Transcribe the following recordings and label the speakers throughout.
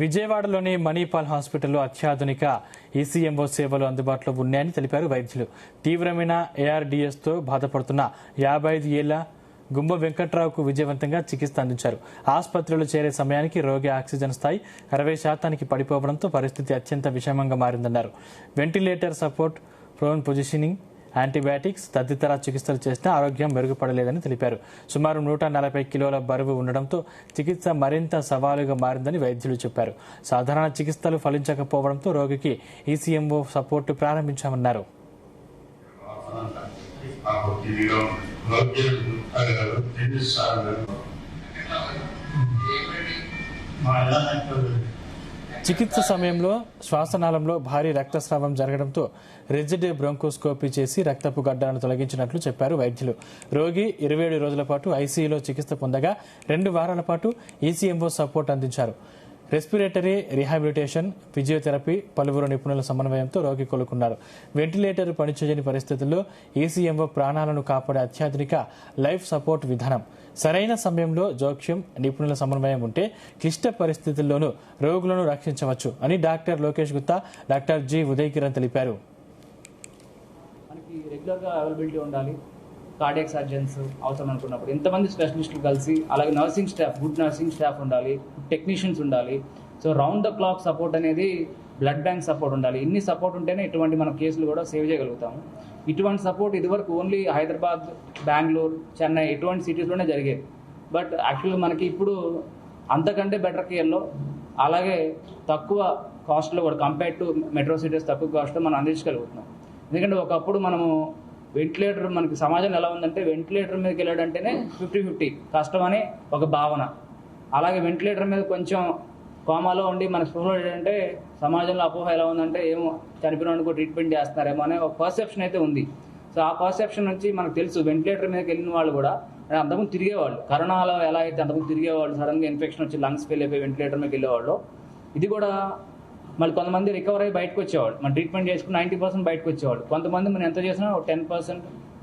Speaker 1: విజయవాడలోని మణిపాల్ హాస్పిటల్లో అత్యాధునిక ఈసీఎంఓ సేవలు అందుబాటులో ఉన్నాయని తెలిపారు వైద్యులు. తీవ్రమైన ఏఆర్డీఎస్తో బాధపడుతున్న 55 ఏళ్ల గుంబ వెంకట్రావుకు విజయవంతంగా చికిత్స అందించారు. ఆసుపత్రిలో చేరే సమయానికి రోగి ఆక్సిజన్ స్థాయి 60% పడిపోవడంతో పరిస్థితి అత్యంత విషమంగా మారిందన్నారు. Ventilator support, prone positioning, antibiotics తదితర చికిత్సలు చేసినా ఆరోగ్యం మెరుగుపడలేదని తెలిపారు. సుమారు 140 కిలోల బరువు ఉండడంతో చికిత్స మరింత సవాలుగా మారిందని వైద్యులు చెప్పారు. సాధారణ చికిత్సలు ఫలించకపోవడంతో రోగికి ఈసీఎంఓ సపోర్టు ప్రారంభించామన్నారు. చికిత్స సమయంలో శ్వాసనాళంలో భారీ రక్తస్రావం జరగడంతో రిజిడ్ బ్రోంకోస్కోపీ చేసి రక్తపు గడ్డలను తొలగించినట్లు చెప్పారు వైద్యులు. రోగి 27 రోజుల పాటు ఐసీయూలో చికిత్స పొందగా 2 వారాల పాటు ఈసీఎంఓ సపోర్ట్ అందించారు. రెస్పిరేటరీ రీహాబిలిటేషన్, ఫిజియోథెరపీ, పలువురు నిపుణుల సమన్వయంతో రోగి కోలుకున్నారు. వెంటిలేటర్ పనిచేయని పరిస్థితుల్లో ఈసీఎంఓ ప్రాణాలను కాపాడే అత్యాధునిక లైఫ్ సపోర్ట్ విధానం. సరైన సమయంలో జోక్యం, నిపుణుల సమన్వయం ఉంటే క్లిష్ట పరిస్థితుల్లోనూ రోగులను రక్షించవచ్చు అని doctor Lokesh Gupta, doctor G Uday Kiran తెలిపారు.
Speaker 2: మనకి రెగ్యులర్గా అవైలబిలిటీ ఉండాలి. కార్డియాక్ సర్జన్స్ అవసరం అనుకున్నప్పుడు ఎంతమంది స్పెషలిస్టులు కలిసి, అలాగే nursing staff, good nursing staff ఉండాలి, టెక్నీషియన్స్ ఉండాలి. So round the clock support అనేది, బ్లడ్ బ్యాంక్ సపోర్ట్ ఉండాలి. ఇన్ని సపోర్ట్ ఉంటేనే ఇటువంటి మన కేసులు కూడా సేవ్ చేయగలుగుతాము. ఇటువంటి సపోర్ట్ ఇదివరకు ఓన్లీ హైదరాబాద్, బెంగళూరు, చెన్నై ఇటువంటి సిటీస్లోనే జరిగేది. బట్ యాక్చువల్గా మనకి ఇప్పుడు అంతకంటే బెటర్ కేర్లో, అలాగే తక్కువ కాస్ట్లో కూడా కంపేర్ టు మెట్రో సిటీస్ తక్కువ కాస్ట్లో మనం అందించగలుగుతున్నాం. ఎందుకంటే ఒకప్పుడు మనము వెంటిలేటర్, మనకి సమాజం ఎలా ఉందంటే వెంటిలేటర్ మీదకి వెళ్ళాడంటేనే 50-50 కష్టం అని ఒక భావన. అలాగే వెంటిలేటర్ మీద కొంచెం కోమాలో ఉండి మన స్పృహలో ఏంటంటే సమాజంలో అపోహ ఎలా ఉందంటే ఏమో చనిపోయిన ట్రీట్మెంట్ చేస్తున్నారేమో అనే ఒక పర్సెప్షన్ అయితే ఉంది. సో ఆ పర్సెప్షన్ నుంచి మనకు తెలుసు వెంటిలేటర్ మీదకి వెళ్ళిన వాళ్ళు కూడా అంతకుముందు తిరిగేవాళ్ళు. కరోనాలో ఎలా అయితే అంతకుముందు తిరిగేవాళ్ళు, సడన్గా ఇన్ఫెక్షన్ వచ్చి లంగ్స్ ఫెయిల్ అయిపోయి వెంటిలేటర్ మీదకి వెళ్ళేవాళ్ళు, ఇది కూడా మళ్ళీ కొంతమంది రికవర్ అయ్యి బయటకు వచ్చేవాళ్ళు. మన ట్రీట్మెంట్ చేసుకుని 90% బయటకు వచ్చేవాళ్ళు. కొంతమంది మనం ఎంత చేసినా 10%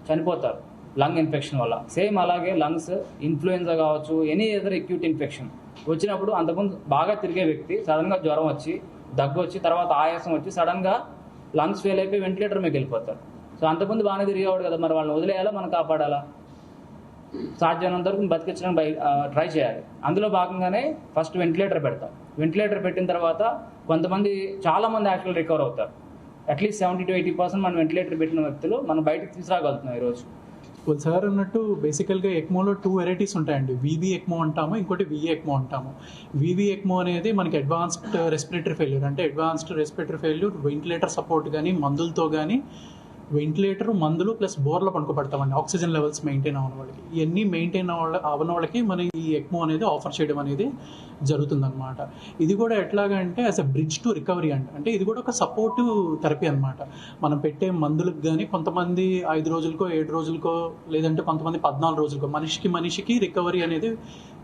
Speaker 2: చనిపోతారు లంగ్ ఇన్ఫెక్షన్ వల్ల. సేమ్ అలాగే లంగ్స్, ఇన్ఫ్లుయెన్జా కావచ్చు, ఎనీ అదర్ అక్యూట్ ఇన్ఫెక్షన్ వచ్చినప్పుడు అంతకుముందు బాగా తిరిగే వ్యక్తి సడన్గా జ్వరం వచ్చి, దగ్గు వచ్చి, తర్వాత ఆయాసం వచ్చి సడన్గా లంగ్స్ ఫెయిల్ అయిపోయి వెంటిలేటర్ మీకు వెళ్ళిపోతారు. సో అంతకుముందు బాగానే తిరిగేవాడు కదా, మరి వాళ్ళని వదిలేయాలా, మనం కాపాడాలా? సాధ్యమైనంత వరకు బతికించడానికి ట్రై చేయాలి. అందులో భాగంగానే ఫస్ట్ వెంటిలేటర్ పెడతాం. వెంటిలేటర్ పెట్టిన తర్వాత కొంతమంది, చాలామంది యాక్చువల్ రికవర్ అవుతారు. అట్లీస్ట్ 70-80% మనం వెంటిలేటర్ పెట్టిన వ్యక్తులు మనం బయటకు తీసుకురాగలుగుతున్నాం ఈరోజు.
Speaker 3: సార్ అన్నట్టు బేసికల్గా ఎక్మోలో 2 వెరైటీస్ ఉంటాయండి. వీవీ ఎక్మో అంటాము, ఇంకోటి విఏ ఎక్మో అంటాము. వీవీ ఎక్మో అనేది మనకి అడ్వాన్స్డ్ రెస్పిరేటరీ ఫెయిల్యూర్, అంటే advanced respiratory failure ventilator support కానీ మందులతో కానీ, వెంటిలేటర్, మందులు ప్లస్ బోర్లో పడుకోబెడతామండి ఆక్సిజన్ లెవెల్స్ మెయింటైన్ అవ్వని వాళ్ళకి. ఇవన్నీ మెయింటైన్ అవ్వని వాళ్ళకి మనం ఈ ఎక్మో అనేది ఆఫర్ చేయడం అనేది జరుగుతుందన్నమాట. ఇది కూడా ఎట్లాగంటే as a bridge to recovery అంటే ఇది కూడా ఒక సపోర్టివ్ థెరపీ అనమాట. మనం పెట్టే మందులకు కానీ కొంతమంది 5 రోజులకో 7 రోజులకో, లేదంటే కొంతమంది 14 రోజులకో, మనిషికి రికవరీ అనేది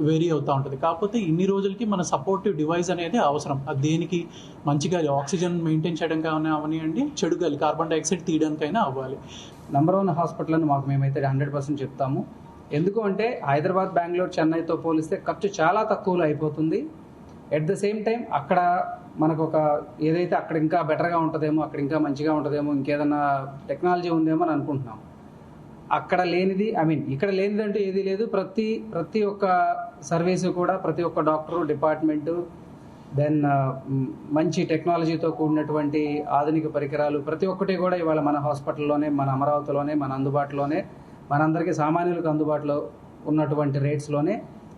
Speaker 3: వేరీ అవుతూ ఉంటుంది. కాకపోతే ఇన్ని రోజులకి మన సపోర్టివ్ డివైస్ అనేది అవసరం. అది దేనికి, మంచిగా ఆక్సిజన్ మెయింటైన్ చేయడం కానీ అవనివ్వండి, చెడు గాలి కార్బన్ డైఆక్సైడ్ తీయడానికైనా అవ్వాలి.
Speaker 2: నంబర్ 1 హాస్పిటల్ అని మాకు మేమైతే 100% చెప్తాము. ఎందుకు అంటే హైదరాబాద్, బెంగళూరు, చెన్నైతో పోలిస్తే ఖర్చు చాలా తక్కువలో అయిపోతుంది. ఎట్ ద సేమ్ టైం అక్కడ మనకు ఒక ఏదైతే అక్కడ ఇంకా బెటర్గా ఉంటుందేమో, అక్కడ ఇంకా మంచిగా ఉంటుందేమో, ఇంకేదన్నా టెక్నాలజీ ఉందేమో అని అనుకుంటున్నాం. అక్కడ లేనిది, ఇక్కడ లేనిది అంటే ఏది లేదు. ప్రతి ఒక్క సర్వీసు కూడా, ప్రతి ఒక్క డాక్టరు, డిపార్ట్మెంటు, దెన్ మంచి టెక్నాలజీతో కూడినటువంటి ఆధునిక పరికరాలు ప్రతి ఒక్కటి కూడా ఇవాళ మన హాస్పిటల్లోనే, మన అమరావతిలోనే, మన అందుబాటులోనే, మనందరికీ సామాన్యులకు అందుబాటులో ఉన్నటువంటి రేట్స్లోనే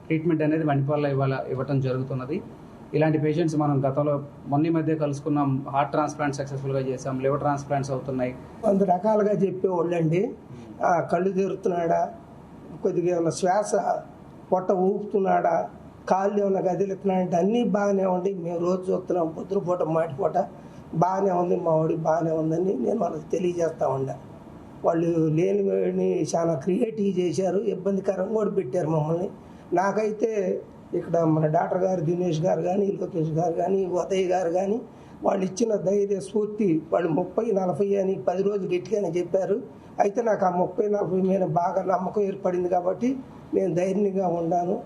Speaker 2: ట్రీట్మెంట్ అనేది మణిపాల్లో ఇవాళ ఇవ్వటం జరుగుతున్నది. ఇలాంటి పేషెంట్స్ మనం గతంలో మొన్న మధ్య కలుసుకున్నాం. హార్ట్ ట్రాన్స్ప్లాంట్ సక్సెస్ఫుల్గా చేసాం, లివర్ ట్రాన్స్ప్లాంట్స్ అవుతున్నాయి.
Speaker 4: 100 రకాలుగా చెప్పేవాళ్ళండి. కళ్ళు తెరుతున్నాడా, కొద్దిగా ఏమైనా శ్వాస పొట్ట ఊపుతున్నాడా, కాళ్ళు ఏమైనా కదిలిస్తున్నాడంటే అన్నీ బాగానే ఉండి మేము రోజు చూస్తున్నాం. పొద్దుపూట మాటిపూట బాగానే ఉంది, మా వాడి బాగానే ఉందని నేను వాళ్ళకి తెలియజేస్తూ ఉండా. వాళ్ళు లేనిని చాలా క్రియేటివ్ చేశారు, ఇబ్బందికరంగా కూడా పెట్టారు మమ్మల్ని. నాకైతే ఇక్కడ మన డాక్టర్ గారు, దినేష్ గారు కానీ, లోకేష్ గారు కానీ, ఉదయ్ గారు కానీ, వాళ్ళు ఇచ్చిన ధైర్య స్ఫూర్తి, వాళ్ళు 30-40 అని 10 రోజులు గట్టిగానే చెప్పారు. అయితే నాకు ఆ 30-40 మీద బాగా నమ్మకం ఏర్పడింది కాబట్టి నేను ధైర్యంగా ఉన్నాను.